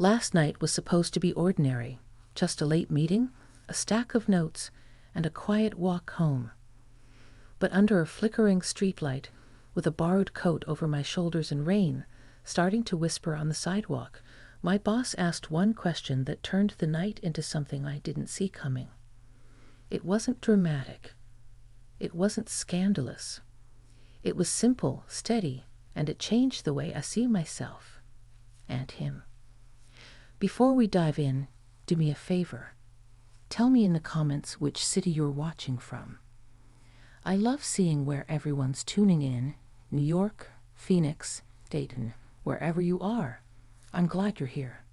Last night was supposed to be ordinary, just a late meeting, a stack of notes, and a quiet walk home. But under a flickering streetlight, with a borrowed coat over my shoulders and rain starting to whisper on the sidewalk, my boss asked one question that turned the night into something I didn't see coming. It wasn't dramatic. It wasn't scandalous. It was simple, steady, and it changed the way I see myself and him. Before we dive in, do me a favor. Tell me in the comments which city you're watching from. I love seeing where everyone's tuning in. New York, Phoenix, Dayton, wherever you are. I'm glad you're here.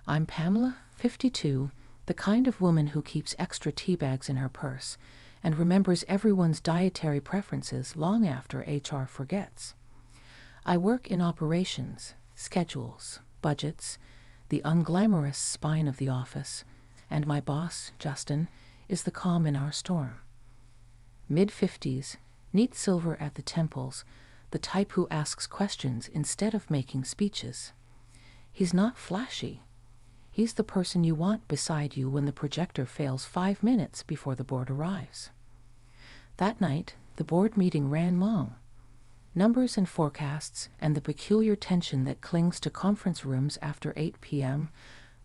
I'm Pamela, 52, the kind of woman who keeps extra tea bags in her purse and remembers everyone's dietary preferences long after HR forgets. I work in operations, schedules, budgets, the unglamorous spine of the office, and my boss, Justin, is the calm in our storm. Mid-50s, neat silver at the temples, the type who asks questions instead of making speeches. He's not flashy. He's the person you want beside you when the projector fails 5 minutes before the board arrives. That night, the board meeting ran long. Numbers and forecasts and the peculiar tension that clings to conference rooms after 8 p.m.,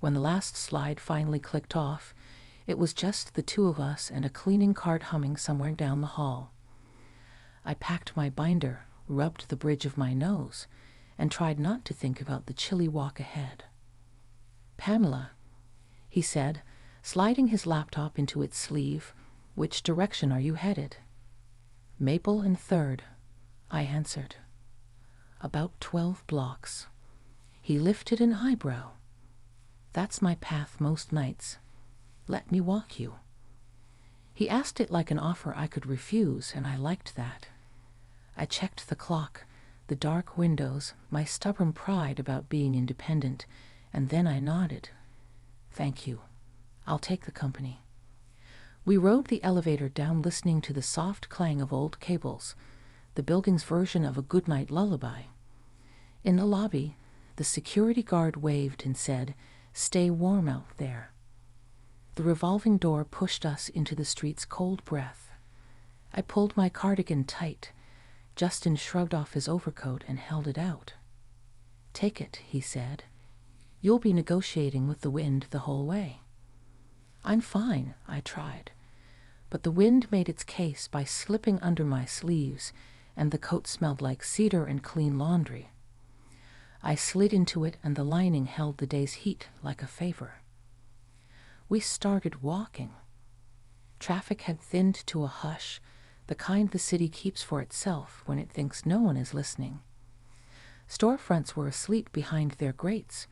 when the last slide finally clicked off, it was just the two of us and a cleaning cart humming somewhere down the hall. I packed my binder, rubbed the bridge of my nose, and tried not to think about the chilly walk ahead. "Pamela," he said, sliding his laptop into its sleeve, "which direction are you headed?" "Maple and 3rd, I answered. "About 12 blocks. He lifted an eyebrow. "That's my path most nights. Let me walk you." He asked it like an offer I could refuse, and I liked that. I checked the clock, the dark windows, my stubborn pride about being independent, and then I nodded. "Thank you. I'll take the company." We rode the elevator down, listening to the soft clang of old cables, the building's version of a goodnight lullaby. In the lobby, the security guard waved and said, "Stay warm out there." The revolving door pushed us into the street's cold breath. I pulled my cardigan tight. Justin shrugged off his overcoat and held it out. "Take it," he said. "You'll be negotiating with the wind the whole way." "I'm fine," I tried. But the wind made its case by slipping under my sleeves, and the coat smelled like cedar and clean laundry. I slid into it, and the lining held the day's heat like a favor. We started walking. Traffic had thinned to a hush, the kind the city keeps for itself when it thinks no one is listening. Storefronts were asleep behind their grates.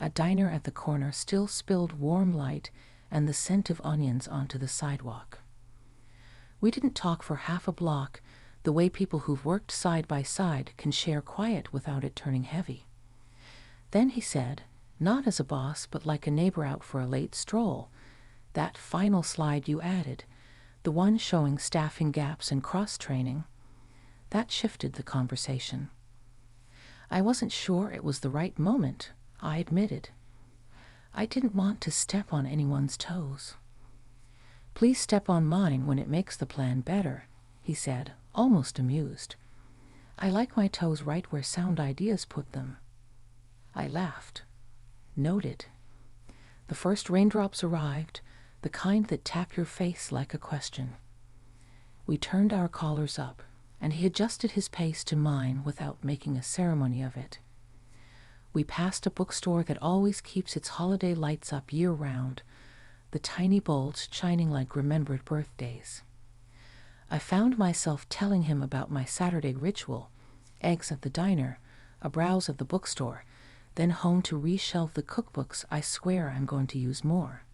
A diner at the corner still spilled warm light and the scent of onions onto the sidewalk. We didn't talk for half a block, the way people who've worked side by side can share quiet without it turning heavy. Then he said, not as a boss but like a neighbor out for a late stroll, "That final slide you added, the one showing staffing gaps and cross-training, that shifted the conversation." I wasn't sure it was the right moment, I admitted. I didn't want to step on anyone's toes. "Please step on mine when it makes the plan better," he said, almost amused. "I like my toes right where sound ideas put them." I laughed. Noted. The first raindrops arrived, the kind that tap your face like a question. We turned our collars up, and he adjusted his pace to mine without making a ceremony of it. We passed a bookstore that always keeps its holiday lights up year-round, the tiny bulbs shining like remembered birthdays. I found myself telling him about my Saturday ritual, eggs at the diner, a browse of the bookstore, then home to reshelve the cookbooks I swear I'm going to use more.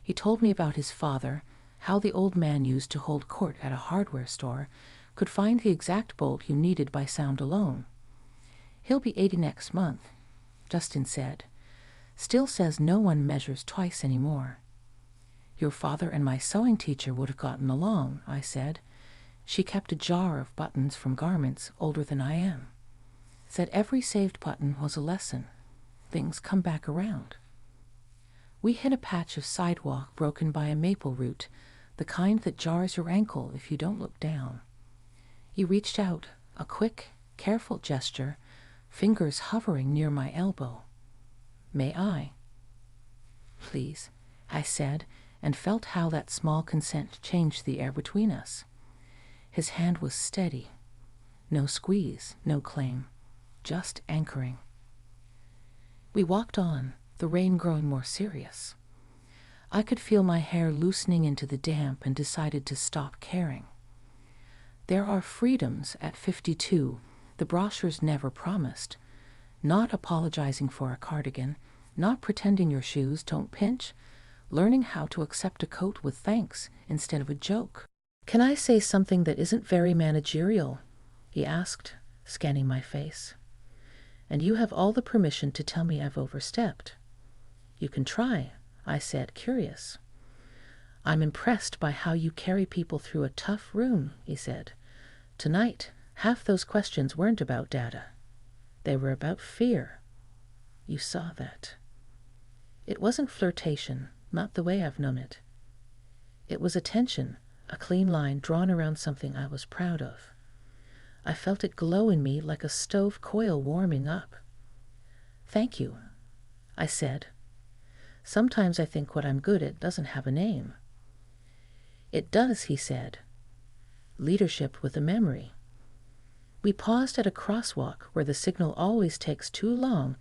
He told me about his father, how the old man used to hold court at a hardware store, could find the exact bolt you needed by sound alone. "He'll be 80 next month," Justin said. "Still says no one measures twice anymore." "Your father and my sewing teacher would have gotten along," I said. "She kept a jar of buttons from garments older than I am. Said every saved button was a lesson." things come back around. We hit a patch of sidewalk broken by a maple root, the kind that jars your ankle if you don't look down. He reached out, a quick, careful gesture, fingers hovering near my elbow. "May I?" "Please," I said, and felt how that small consent changed the air between us. His hand was steady. No squeeze, no claim, just anchoring. We walked on, the rain growing more serious. I could feel my hair loosening into the damp and decided to stop caring. There are freedoms at 52 the brochures never promised. Not apologizing for a cardigan, not pretending your shoes don't pinch, learning how to accept a coat with thanks instead of a joke. "Can I say something that isn't very managerial?" he asked, scanning my face. "And you have all the permission to tell me I've overstepped." "You can try," I said, curious. "I'm impressed by how you carry people through a tough room," he said. "Tonight, half those questions weren't about data. They were about fear. You saw that." It wasn't flirtation, not the way I've known it. It was attention, a clean line drawn around something I was proud of. I felt it glow in me like a stove coil warming up. "Thank you," I said. "Sometimes I think what I'm good at doesn't have a name." "It does," he said. "Leadership with a memory." We paused at a crosswalk where the signal always takes too long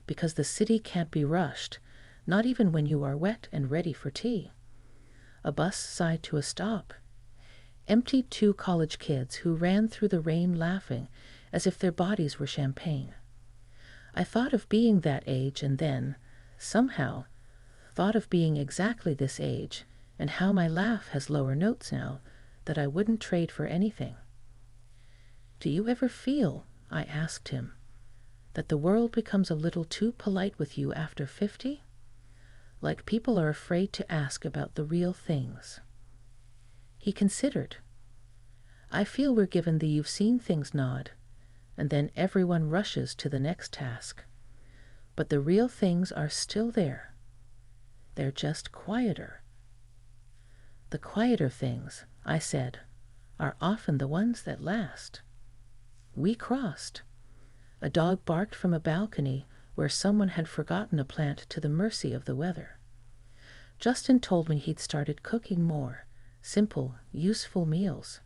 because the city can't be rushed, not even when you are wet and ready for tea. A bus sighed to a stop. Emptied 2 college kids who ran through the rain laughing as if their bodies were champagne. I thought of being that age and then, somehow, thought of being exactly this age and how my laugh has lower notes now that I wouldn't trade for anything. "Do you ever feel," I asked him, "that the world becomes a little too polite with you after 50? Like people are afraid to ask about the real things?" He considered. "I feel we're given the 'you've seen things' nod, and then everyone rushes to the next task. But the real things are still there. They're just quieter." "The quieter things," I said, "are often the ones that last." We crossed. A dog barked from a balcony where someone had forgotten a plant to the mercy of the weather. Justin told me he'd started cooking more, simple, useful meals.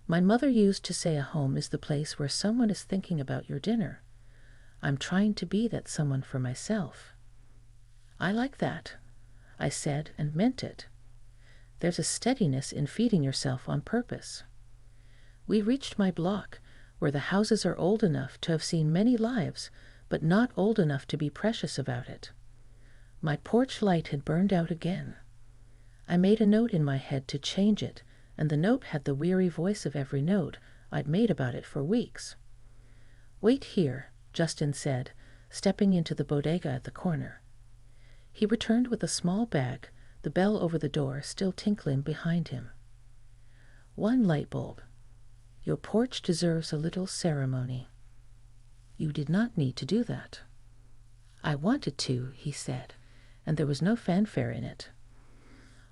My mother used to say a home is the place where someone is thinking about your dinner. I'm trying to be that someone for myself. "I like that," I said, and meant it. There's a steadiness in feeding yourself on purpose. We reached my block, where the houses are old enough to have seen many lives, but not old enough to be precious about it. My porch light had burned out again. I made a note in my head to change it, and the note had the weary voice of every note I'd made about it for weeks. "Wait here," Justin said, stepping into the bodega at the corner. He returned with a small bag, the bell over the door still tinkling behind him. "One light bulb. Your porch deserves a little ceremony." "You did not need to do that." "I wanted to," he said, and there was no fanfare in it.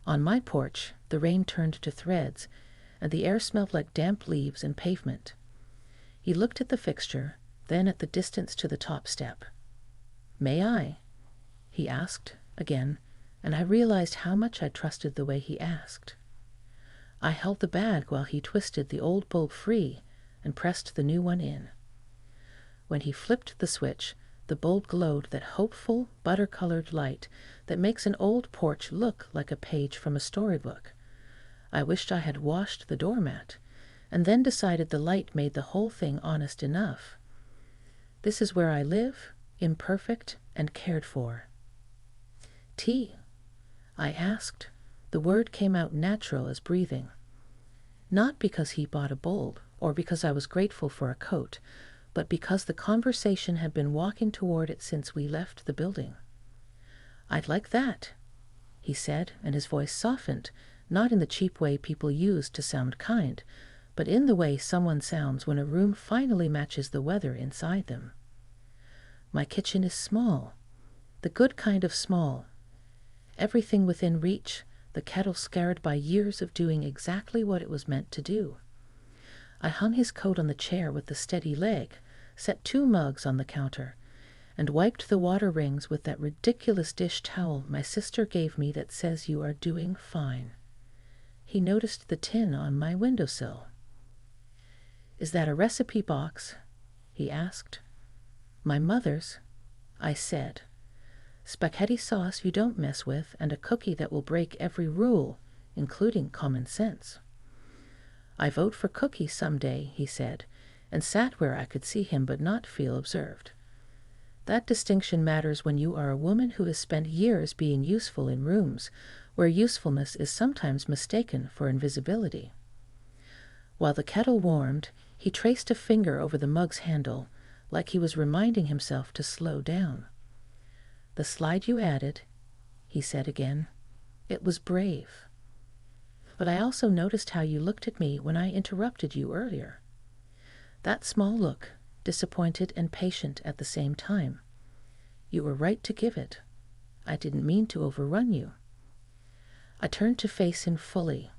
On my porch, the rain turned to threads, and the air smelled like damp leaves and pavement. He looked at the fixture, then at the distance to the top step. "May I?" he asked, again, and I realized how much I trusted the way he asked. I held the bag while he twisted the old bulb free and pressed the new one in. When he flipped the switch, the bulb glowed that hopeful, butter-colored light that makes an old porch look like a page from a storybook. I wished I had washed the doormat, and then decided the light made the whole thing honest enough. This is where I live, imperfect and cared for. "Tea?" I asked. The word came out natural as breathing. Not because he bought a bulb, or because I was grateful for a coat, but because the conversation had been walking toward it since we left the building. "I'd like that," he said, and his voice softened, not in the cheap way people use to sound kind, but in the way someone sounds when a room finally matches the weather inside them. My kitchen is small, the good kind of small. Everything within reach, the kettle scarred by years of doing exactly what it was meant to do. I hung his coat on the chair with the steady leg, set 2 mugs on the counter, and wiped the water rings with that ridiculous dish towel my sister gave me that says you are doing fine. He noticed the tin on my windowsill. "Is that a recipe box?" he asked. "My mother's," I said. "Spaghetti sauce you don't mess with, and a cookie that will break every rule, including common sense." "I vote for cookies some day," he said, and sat where I could see him but not feel observed. That distinction matters when you are a woman who has spent years being useful in rooms where usefulness is sometimes mistaken for invisibility. While the kettle warmed, he traced a finger over the mug's handle, like he was reminding himself to slow down. "The slide you added," he said again. "It was brave. But I also noticed how you looked at me when I interrupted you earlier. That small look, disappointed and patient at the same time. You were right to give it. I didn't mean to overrun you." I turned to face him fully.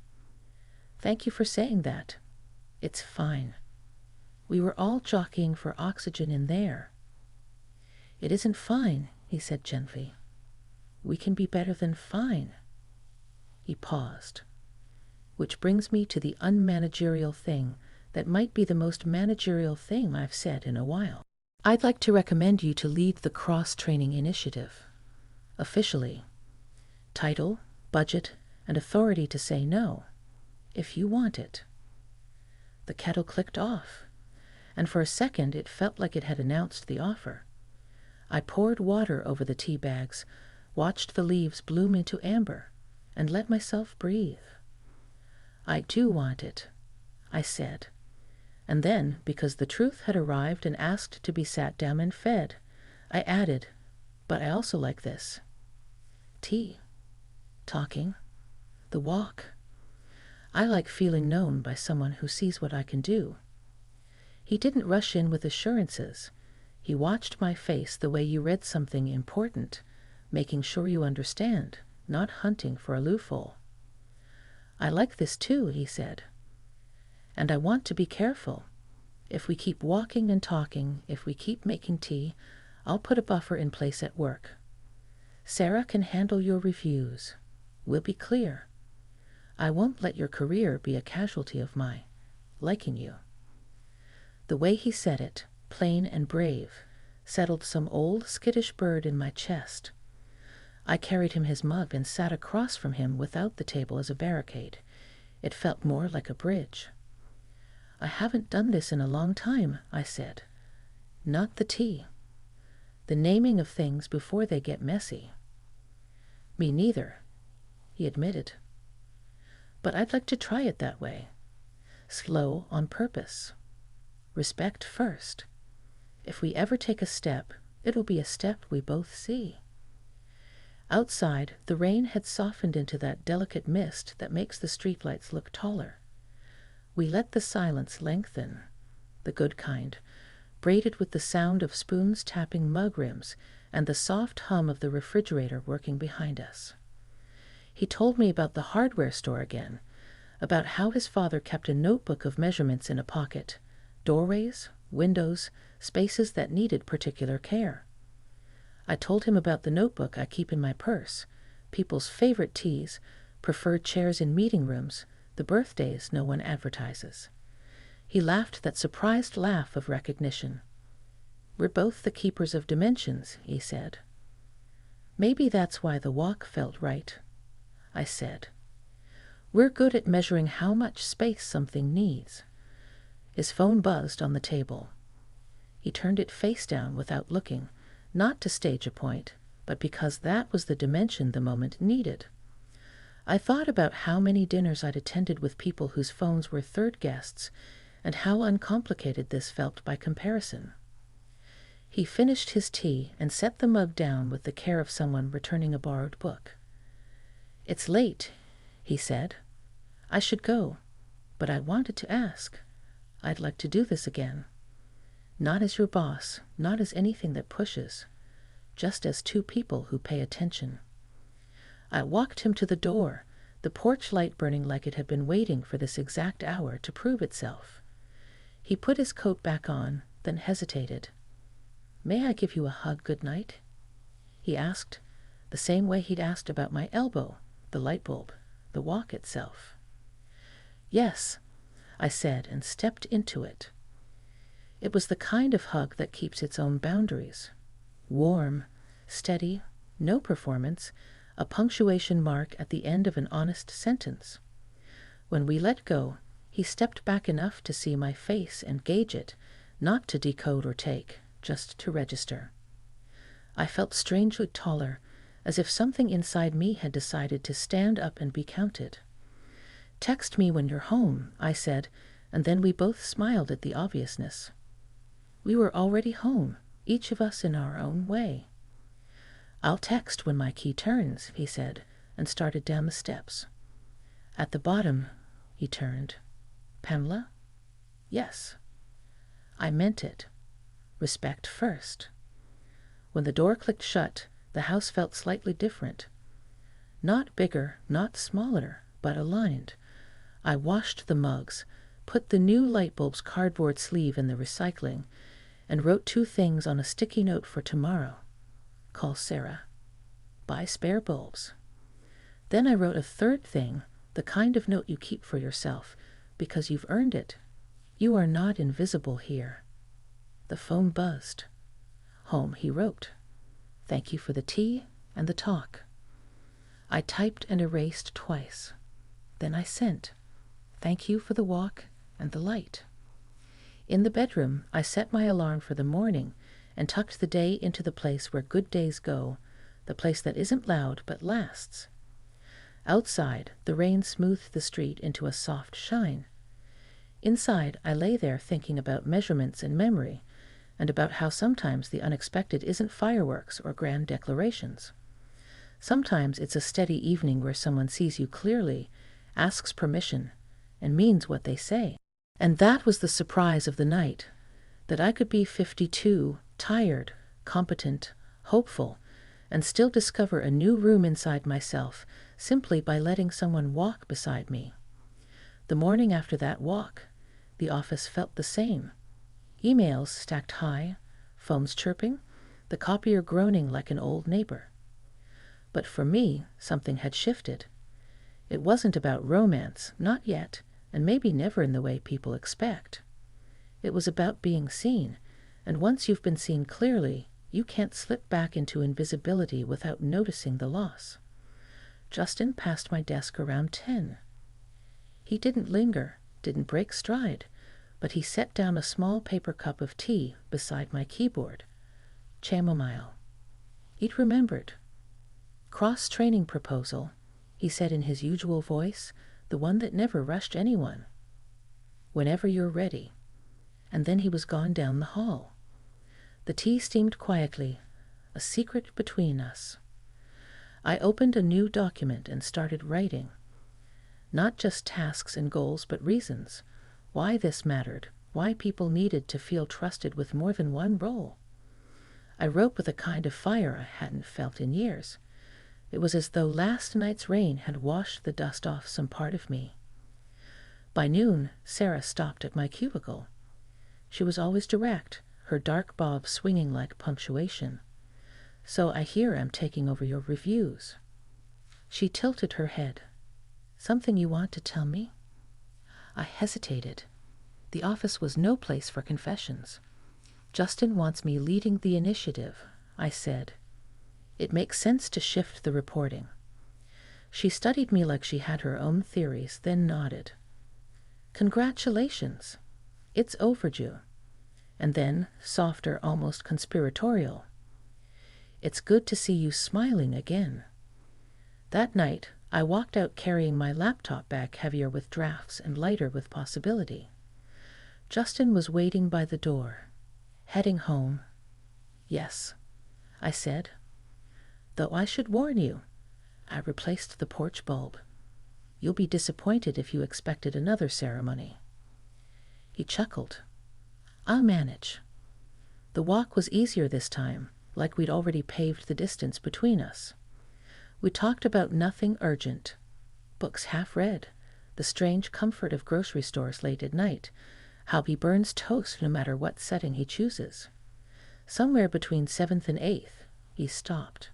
"Thank you for saying that. It's fine. We were all jockeying for oxygen in there." "It isn't fine," he said gently. "We can be better than fine." He paused. Which brings me to the unmanagerial thing that might be the most managerial thing I've said in a while. I'd like to recommend you to lead the cross-training initiative. Officially. Title, budget, and authority to say no, if you want it. The kettle clicked off, and for a second it felt like it had announced the offer. I poured water over the tea bags, watched the leaves bloom into amber, and let myself breathe. "I do want it," I said. And then, because the truth had arrived and asked to be sat down and fed, I added, "But I also like this. Tea. Talking. The walk. I like feeling known by someone who sees what I can do." He didn't rush in with assurances. He watched my face the way you read something important, making sure you understand, not hunting for a loophole. "I like this too," he said. "And I want to be careful. If we keep walking and talking, if we keep making tea, I'll put a buffer in place at work. Sarah can handle your reviews. We'll be clear. I won't let your career be a casualty of my liking you." The way he said it, plain and brave, settled some old skittish bird in my chest. I carried him his mug and sat across from him without the table as a barricade. It felt more like a bridge. "I haven't done this in a long time," I said. "Not the tea. The naming of things before they get messy." "Me neither," he admitted. "But I'd like to try it that way. Slow on purpose. Respect first. If we ever take a step, it'll be a step we both see." Outside, the rain had softened into that delicate mist that makes the streetlights look taller. We let the silence lengthen, the good kind, braided with the sound of spoons tapping mug rims and the soft hum of the refrigerator working behind us. He told me about the hardware store again, about how his father kept a notebook of measurements in a pocket, doorways, windows, spaces that needed particular care. I told him about the notebook I keep in my purse, people's favorite teas, preferred chairs in meeting rooms, the birthdays no one advertises. He laughed that surprised laugh of recognition. "We're both the keepers of dimensions," he said. "Maybe that's why the walk felt right," I said. "We're good at measuring how much space something needs." His phone buzzed on the table. He turned it face down without looking, not to stage a point, but because that was the dimension the moment needed. I thought about how many dinners I'd attended with people whose phones were third guests, and how uncomplicated this felt by comparison. He finished his tea and set the mug down with the care of someone returning a borrowed book. "It's late," he said. "I should go, but I wanted to ask. I'd like to do this again." Not as your boss, not as anything that pushes, just as two people who pay attention. I walked him to the door, the porch light burning like it had been waiting for this exact hour to prove itself. He put his coat back on, then hesitated. "May I give you a hug good night?" he asked, the same way he'd asked about my elbow, the light bulb, the walk itself. "Yes," I said, and stepped into it. It was the kind of hug that keeps its own boundaries. Warm, steady, no performance, a punctuation mark at the end of an honest sentence. When we let go, he stepped back enough to see my face and gauge it, not to decode or take, just to register. I felt strangely taller, as if something inside me had decided to stand up and be counted. "Text me when you're home," I said, and then we both smiled at the obviousness. We were already home, each of us in our own way. "I'll text when my key turns," he said, and started down the steps. At the bottom, he turned. "Pamela?" "Yes." I meant it. Respect first. When the door clicked shut, the house felt slightly different. Not bigger, not smaller, but aligned. I washed the mugs, put the new light bulb's cardboard sleeve in the recycling, and wrote 2 things on a sticky note for tomorrow. Call Sarah. Buy spare bulbs. Then I wrote a 3rd thing, the kind of note you keep for yourself, because you've earned it. You are not invisible here. The phone buzzed. "Home," he wrote. "Thank you for the tea and the talk." I typed and erased twice. Then I sent. "Thank you for the walk and the light." In the bedroom, I set my alarm for the morning and tucked the day into the place where good days go, the place that isn't loud but lasts. Outside, the rain smoothed the street into a soft shine. Inside, I lay there thinking about measurements and memory, and about how sometimes the unexpected isn't fireworks or grand declarations. Sometimes it's a steady evening where someone sees you clearly, asks permission, and means what they say. And that was the surprise of the night, that I could be 52, tired, competent, hopeful, and still discover a new room inside myself simply by letting someone walk beside me. The morning after that walk, the office felt the same. Emails stacked high, phones chirping, the copier groaning like an old neighbor. But for me, something had shifted. It wasn't about romance, not yet, and maybe never in the way people expect. It was about being seen, and once you've been seen clearly, you can't slip back into invisibility without noticing the loss. Justin passed my desk around 10. He didn't linger, didn't break stride, but he set down a small paper cup of tea beside my keyboard. Chamomile. He'd remembered. "Cross-training proposal," he said in his usual voice, the one that never rushed anyone. "Whenever you're ready." And then he was gone down the hall. The tea steamed quietly, a secret between us. I opened a new document and started writing. Not just tasks and goals, but reasons. Why this mattered, why people needed to feel trusted with more than one role. I wrote with a kind of fire I hadn't felt in years. It was as though last night's rain had washed the dust off some part of me. By noon, Sarah stopped at my cubicle. She was always direct, her dark bob swinging like punctuation. "So I hear I'm taking over your reviews." She tilted her head. "Something you want to tell me?" I hesitated. The office was no place for confessions. "Justin wants me leading the initiative," I said. "It makes sense to shift the reporting." She studied me like she had her own theories, then nodded. "Congratulations. It's overdue." And then, softer, almost conspiratorial, "It's good to see you smiling again." That night, I walked out carrying my laptop bag heavier with drafts and lighter with possibility. Justin was waiting by the door. "Heading home?" "Yes," I said. "Though I should warn you," I replaced the porch bulb. "You'll be disappointed if you expected another ceremony." He chuckled. "I'll manage." The walk was easier this time, like we'd already paved the distance between us. We talked about nothing urgent. Books half read, the strange comfort of grocery stores late at night, how he burns toast no matter what setting he chooses. Somewhere between 7th and 8th, he stopped.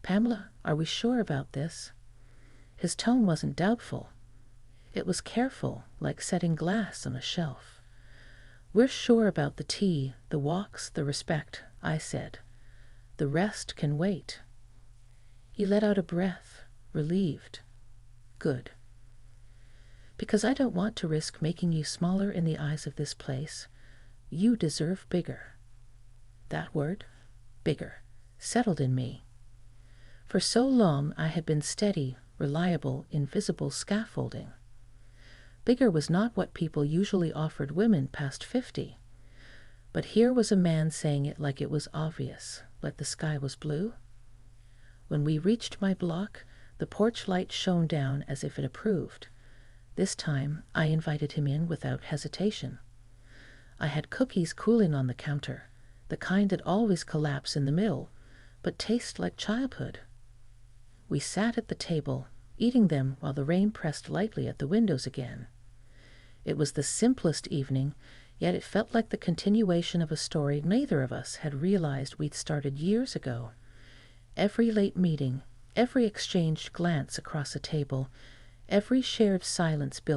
"Pamela, are we sure about this?" His tone wasn't doubtful. It was careful, like setting glass on a shelf. "We're sure about the tea, the walks, the respect," I said. "The rest can wait." He let out a breath, relieved. "Good. Because I don't want to risk making you smaller in the eyes of this place. You deserve bigger." That word, bigger, settled in me. For so long I had been steady, reliable, invisible scaffolding. Bigger was not what people usually offered women past 50. But here was a man saying it like it was obvious, like the sky was blue. When we reached my block, the porch light shone down as if it approved. This time I invited him in without hesitation. I had cookies cooling on the counter, the kind that always collapse in the middle, but taste like childhood. We sat at the table, eating them while the rain pressed lightly at the windows again. It was the simplest evening, yet it felt like the continuation of a story neither of us had realized we'd started years ago. Every late meeting, every exchanged glance across a table, every shared silence built